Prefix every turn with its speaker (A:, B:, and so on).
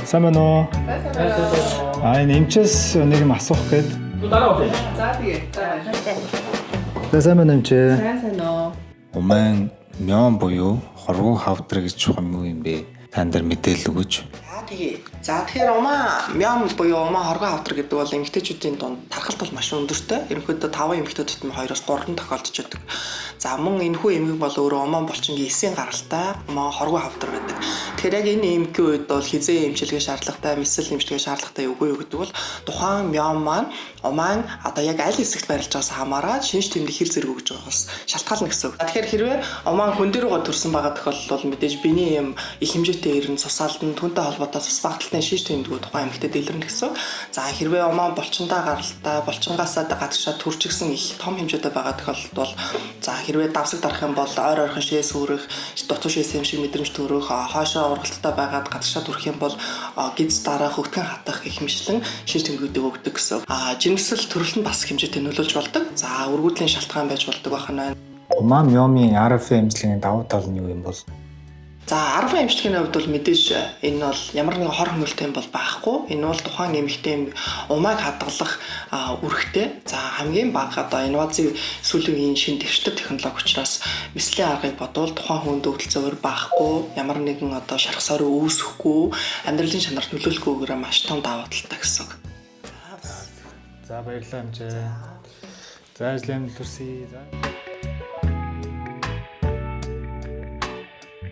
A: сайн байна уу? Энэ эмчээс нэг юм асуух гээд.
B: Дараа уу.
C: За тэгээ.
A: Сайн байна эмчээ.
C: Сайн уу?
D: Уман мён буюу хорвоо хавдар гэж юм бэ? Танд нар мэдээлэл өгөөч.
E: За тэгэхээр мям буюу хоргоо хавдар гэдэг бол эмэгтэйчүүдийн дунд тархалт бол маш өндөртэй. Ерөнхийдөө 5 эмэгтэй тутам 2-оос 3 тохиолдож байдаг. За мөн энэхүү эмгэг бол өөрөө булчингийн эсийн гаралтай хоргоо хавдар байдаг. Тэгэхээр яг энэ эмгийн үед бол хизээ эмчилгээ шаардлагатай, мэсэл эмчилгээ шаардлагатай үгүй юу гэдэг бол тухайн мям маань одоо яг аль хэсэгт байрлаж байгаас хамаараад шинж тэмдэг хэр зэрэг өгж байгаас шалтгаална гэсэн үг. Тэгэхээр хэрвээ хүн дээр гоо төрсэн байгаа тохиолдол бол мэдээж биений юм их хэмжээтэй ирэн цусаалдан түүнтэй холбоотой цус багталтын шинж тэмдгүүд тухайн эмэгтэй дэлгэрнэ гэсэн. За хэрвээ булчиндаа гаралтай, булчингаасаа гадагшаа төрчихсөн их том хэмжээтэй байгаа тохиолдолд бол за хэрвээ давсаг дарах юм бол ойр ойрхон шээс хүрэх, дутуу шээс юм шиг мэдрэмж төрөх, хоошоо ургалттай байгаад гадагшаа төрөх юм бол гиз дараа хөвтгөн хатах гэх мэтлэн шинж тэмдгүүдийг өгдөг гэсэн. Жирэмсэл төрөл нь бас хэмжээтэй нөлөөлж болдог. За өргөдлийн шалтгаан байж болдог байна.
D: Уман мёмын RF эмчилгээний давуу тал нь юу юм бол?
E: За 10 эмчилгээний хувьд бол мэдээж энэ бол ямар нэгэн хор хөнөөлтэй юм бол байхгүй. Энэ бол тухайн эмэгтэй умааг хадгалах үүрэгтэй. За хамгийн бага одоо инновацийн сүүлийн шин дэвшдэг технологи учраас мэслийн аргыг бодвол тухайн хүнд өгдөлцөөр байхгүй, ямар нэгэн одоо шарх сорин үүсэхгүй, амьдралын чанарт нөлөөлөхгүйгээр маш том давуу талтай гэсэн үг.
A: За баярлалаа эмчээ. За ажлын төлөвлөсөе. За